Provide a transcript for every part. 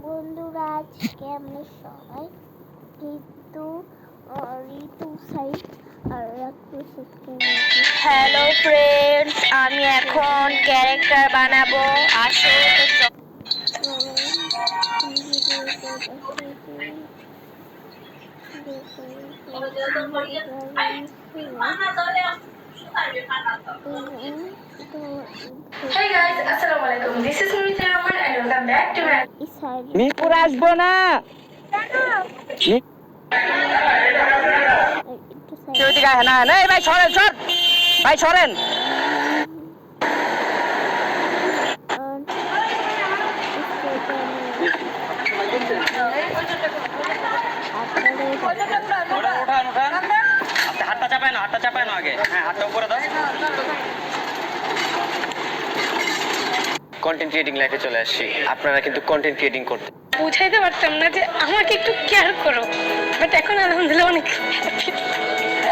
বন্ধুরা আজকে আমরা সবাই ঋতু সাইড আর হ্যালো ফ্রেন্ডস, আমি এখন ক্যারেক্টার বানাবো। আসো Hey guys, assalamu alaikum. This is Mumita Rahman and welcome back to my Mirpur আসবো না। ভাই সরেন, ভাই সরেন। হাতটা চাপায় না আগে। হ্যাঁ, হাতটা উপরে দাও। কন্টেন্ট ক্রিয়েটিং লাইফে চলে আসছি। আপনারা কিন্তু কন্টেন্ট ক্রিয়েটিং করতে বুঝাইতে পারতাম না যে আমাকে একটু কেয়ার করো, বাট এখন আলহামদুলিল্লাহ অনেক।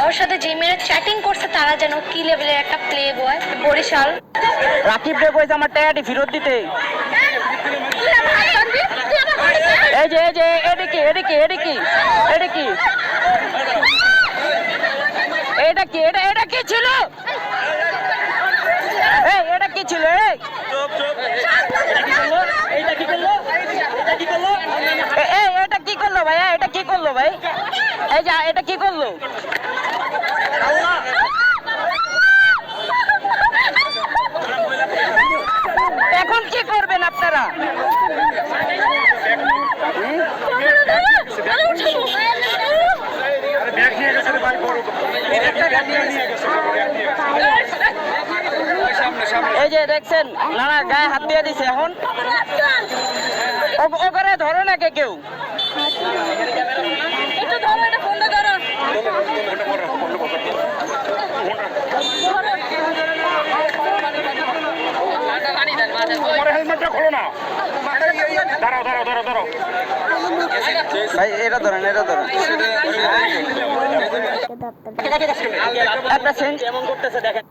ওর সাথে যে মেয়েরা চ্যাটিং করছে তারা যেন কি লেভেলের একটা প্লে বয়। বরিশাল রাকিব রে কইছে আমার টাকাটি ফেরত দিতে। এই যে এটা কি এটা কি ছিল? এই এটা কি ছিল? এটা কি করলো ভাই? এটা কি করলো ভাই? এই যে এটা কি করলো? আল্লাহ, এখন কি করবেন আপনারা? এই যে দেখছেন নানা গায়ে হাত দিয়ে দিছে। এখন ওখানে ধরে না কেউ। ভাই এটা ধরেন। একটা সেন্ট কেমন করতেছে দেখেন।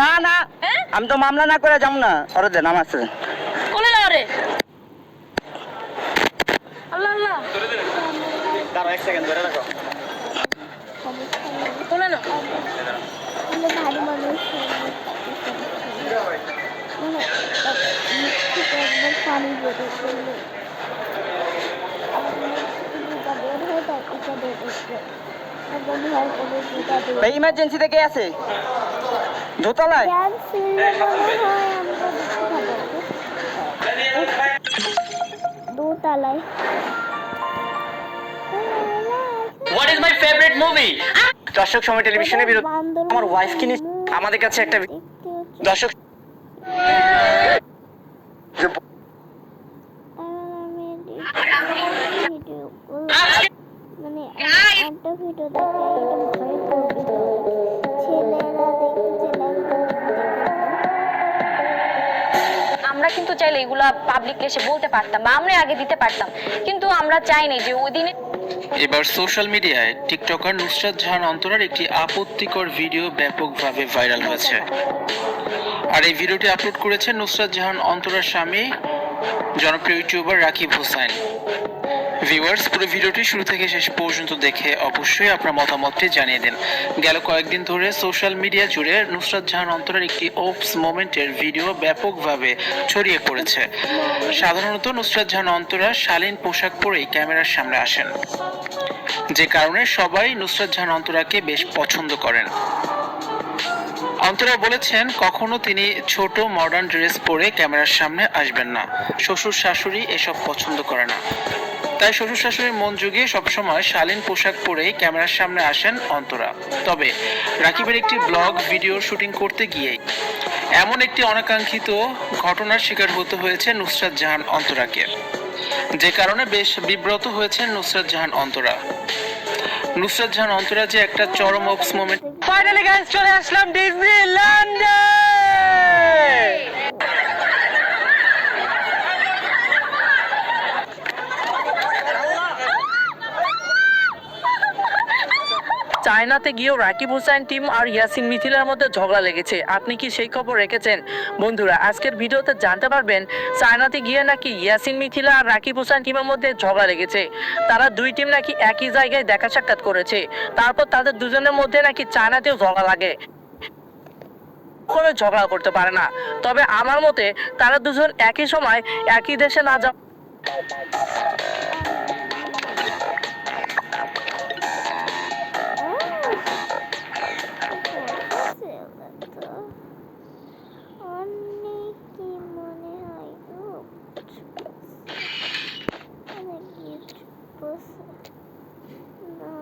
না আমি তো মামলা না করে যাবো না। ওরে দেন আমার সাথে দাঁড়াও, 1 সেকেন্ড ধরে রাখো। ভালো মানুষ পানি ইমার্জেন্সি থেকে আছে দোতলায়। What is my favorite movie? দর্শক সময় টেলিভিশনে বিরোধী আমার ওয়াইফ কিনে আমাদের কাছে একটা দর্শক মানে একটা ভিডিও আমরা কিন্তু চাইলে এগুলা পাবলিক এসে বলতে পারতাম বা আমরা আগে দিতে পারতাম, কিন্তু আমরা চাইনি যে ওই দিনে। এবার সোশ্যাল মিডিয়ায় টিকটকার নুসরাত জাহান অন্তরার একটি আপত্তিকর ভিডিও ব্যাপকভাবে ভাইরাল হয়েছে। আর এই ভিডিওটি আপলোড করেছেন নুসরাত জাহান অন্তরার স্বামী জনপ্রিয় ইউটিউবার রাকিব হোসেন। ভিউয়ার্স, পুরো ভিডিওটি শুরু থেকে শেষ পর্যন্ত দেখে অবশ্যই আপনার মতামতটি জানিয়ে দিন। গেল কয়েকদিন ধরে সোশ্যাল মিডিয়া জুড়ে নুসরাত জাহান অন্তরার একটি ওপস মোমেন্টের ভিডিও ব্যাপকভাবে ছড়িয়ে পড়েছে। সাধারণত নুসরাত জাহান অন্তরা শালীন পোশাক পরেই ক্যামেরার সামনে আসেন, যে কারণে সবাই নুসরাত জাহান অন্তরাকে বেশ পছন্দ করেন। অন্তরা বলেছেন কখনো তিনি ছোট মডার্ন ড্রেস পরে ক্যামেরার সামনে আসবেন না। শ্বশুর শাশুড়ি এসব পছন্দ করে না, তাই শ্বশুর শাশুড়ির মন জুগিয়ে সবসময় শালীন পোশাক পরেই ক্যামেরার সামনে আসেন অন্তরা। তবে রাকিবের একটি ব্লগ ভিডিও শুটিং করতে গিয়েই এমন একটি অনাকাঙ্ক্ষিত ঘটনার শিকার হতে হয়েছে নুসরাত জাহান অন্তরাকে, যে কারণে বেশ বিব্রত হয়েছেন নুসরাত জাহান অন্তরা। নুসরাত জাহান অন্তরা যে একটা চরম অপস মোমেন্ট। ফাইনালি গাইস চলে আসলাম ডিজনিল্যান্ডে। চায়না চায়নাতে গিয়েও রাকিব হুসাইন টিম আর ইয়াসিন মিথিলার মধ্যে ঝগড়া লেগেছে। আপনি কি সেই খবর রেখেছেন? বন্ধুরা, আজকের ভিডিওতে জানতে পারবেন চায়নাতে গিয়ে নাকি ইয়াসিন মিথিলা আর রাকিব হুসাইন টিমের মধ্যে ঝগড়া লেগেছে। তারা দুই টিম নাকি একই জায়গায় দেখা সাক্ষাৎ করেছে, তারপর তাদের দুজনের মধ্যে নাকি চায়নাতেও ঝগড়া লাগে। করে ঝগড়া করতে পারে না, তবে আমার মতে তারা দুজন একই সময় একই দেশে না যাওয়া অনেকই মনে হয় গো। অনেক গিফট বসে না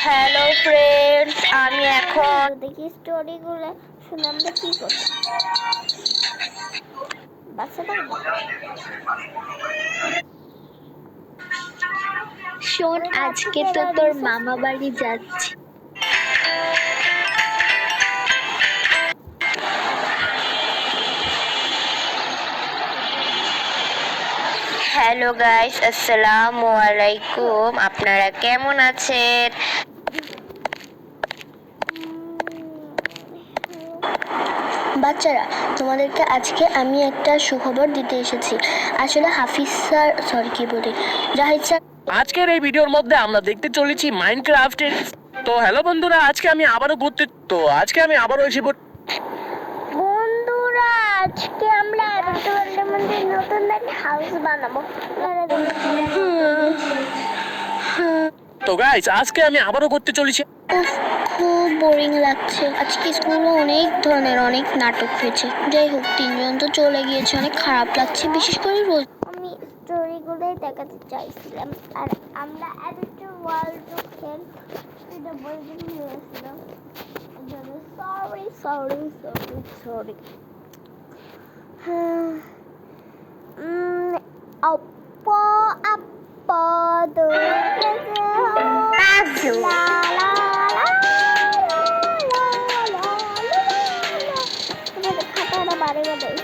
হ্যালো ফ্রেন্ডস, আমি এখন দেখি স্টোরিগুলো শুনে আমরা কি করব। বাচ্চাটা শোন, আজকে তো তোর মামা বাড়ি যাচ্ছি। হ্যালো গাইস, আসসালামু আলাইকুম। আপনারা কেমন আছেন? বাচ্চারা, তোমাদেরকে আজকে আমি একটা সুখবর দিতে এসেছি। আসলে হাফিজ স্যার, জাহিদ স্যার আজকের এই ভিডিওর মধ্যে আমরা দেখতে চলেছি মাইনক্রাফটের। তো হ্যালো বন্ধুরা, আজকে আমি আবারও এসে বন্ধুরা, আজকে আমরা অ্যাভেঞ্জারের মধ্যে নতুন একটা হাউস বানাবো। তো গাইস, আজকে আমি আবারও করতে চলেছি। উফ, খুব বোরিং লাগছে। আজকে স্কুলে অনেক নাটক হয়েছে। যাই হোক, তিনজন তো চলে গিয়েছে, অনেক খারাপ লাগছে, বিশেষ করে রোজ। আমি স্টোরিগুলোই দেখাতে চাইছিলাম, আর আমরা অ্যাভেঞ্জার ওয়ার্ল্ড এটা বলতে ভুলেছিলাম। সরি। আপা খাতাটা বাড়ি বাড়ি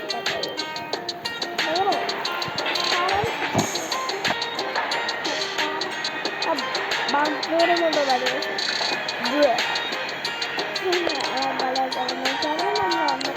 বাঘের মতো বাড়ি আমার বলা যাবে না, জানেন আমরা অন্য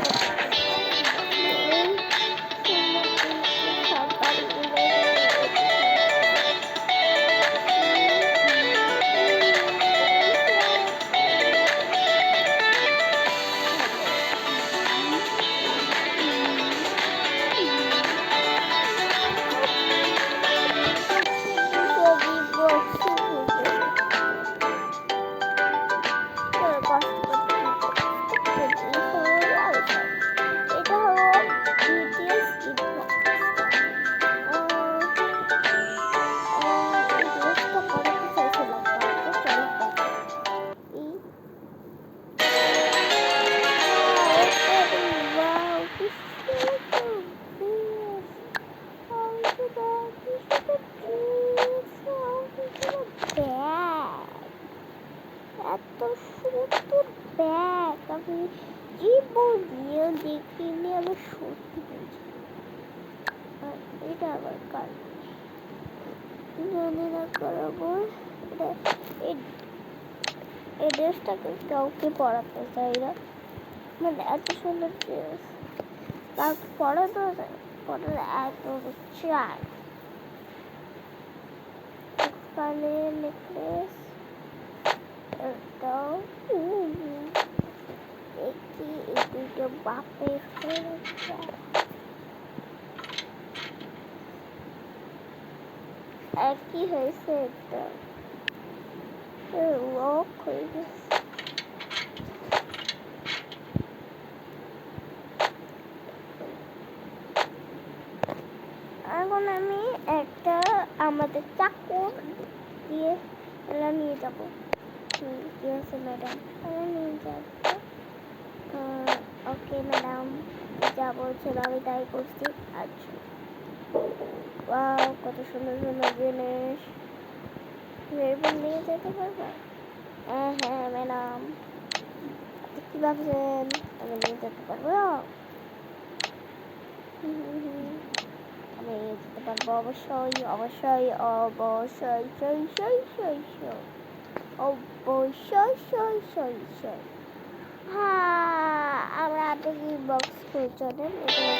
এত সুন্দর ব্যাগ আমি জীবনেও দেখিনি। আমি সত্যি বলছি, এটা আবার কার জানি না করাবো। এই ড্রেসটাকে কাউকে পরাতে চাই না, মানে এত সুন্দর ড্রেস কাউকে পরাতেও যায়, পরালে এত চাই। কানের নেকলেস দেখি, এই দুটো বাপের একই হয়েছে, একটা লক হয়ে গেছে। এখন আমি একটা আমাদের চাকু দিয়ে এলা নিয়ে যাবো। কি আছে ম্যাডাম? নিয়ে যাবো। ওকে ম্যাডাম, যা বলছিল আমি তাই করছি। আচ্ছা, ওয়াও, কত সুন্দর সুন্দর জিনিস। এরপর নিয়ে যেতে পারবো? হ্যাঁ ম্যাডাম। কি ভাবছেন আমি নিয়ে যেতে পারবো? আমি যেতে পারবো অবশ্যই অবশ্যই অবশ্যই সই সই সই সই অবশ্যই সই সই সই। হ্যাঁ, আমরা আগে কি বক্স খুলে চলেন এগুলো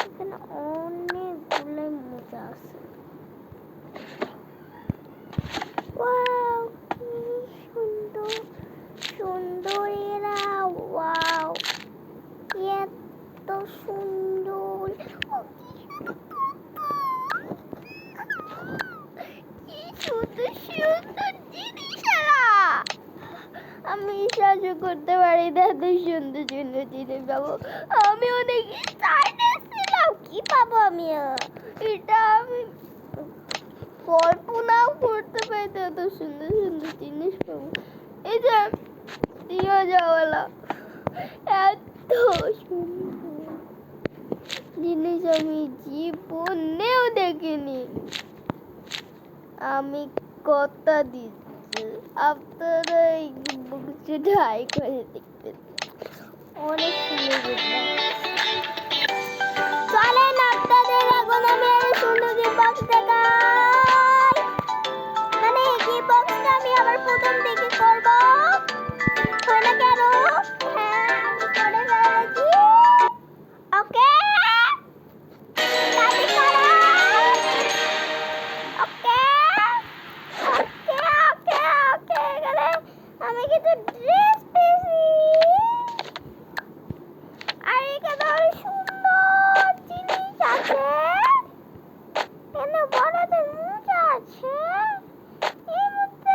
এখানে অনেকগুলো মোজা আছে। ওয়াও, কি সুন্দর সুন্দর এরা! ওয়াও, এত সুন্দর! কি সুন্দর সুন্দর জিনিস এরা! আমি সহ্য করতে পারি না এত সুন্দর সুন্দর জিনিস পাবো। আমি অনেক চাইছিলাম কি পাবো আমি, এটা আমি কল্পনাও করতে পারি না এত সুন্দর সুন্দর জিনিস পাবো। এই যে দিয়ে যাওয়ালা এত সুন্দর জিনিস আমি জীবনেও দেখিনি। আমি কথা দিচ্ছি আপনারা এই বুকটা ট্রাই করে দেখতে, অনেক সুন্দর। চলেন আপনাদের এখন আমি আরো সুন্দর বক্স দেখাই। মানে এই বক্সটা আমি আবার প্রথম থেকে করব, হয় না কেন? হ্যাঁ, আমি করে ফেলেছি। ওকে, তাড়াতাড়ি করো। ওকে ওকে ওকে ওকে, এখানে আমি কিছু ড্রেস পেয়েছি। আর এখানে অনেক সুন্দর জিনিস আছে। এখানে বড়দের মোজা আছে। এই মুহূর্তে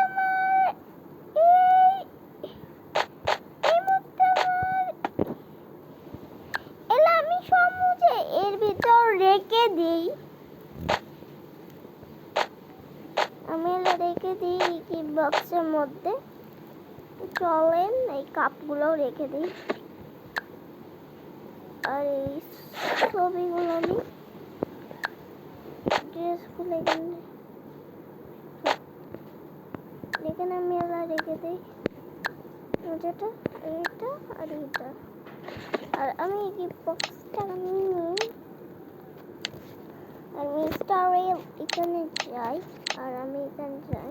আমার এলা আমি সব মুজে এর ভিতর রেখে দিই। আমি এলা রেখে দিই কি বক্সের মধ্যে। চলেন এই কাপগুলোও রেখে দিই। আর এই ছবিগুলো আমি ড্রেসগুলো এখানে আমি এলা রেখে দিই। যেটা এইটা আর এইটা। আর আমি এই বক্সটা নিই আর মিস্টারে এখানে যাই। আর আমি এখানে যাই,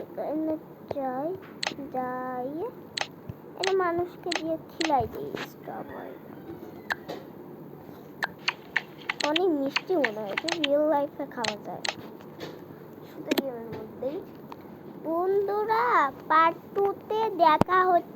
এখানে যাই যাই এটা মানুষকে দিয়ে খিলাই দিই। স্ট্রবেরি অনেক মিষ্টি মনে হয়, এটা রিয়েল লাইফে খাওয়া যায় শুধু গেমের মধ্যেই। বন্ধুরা, পার্ট 2 তে দেখা হচ্ছে।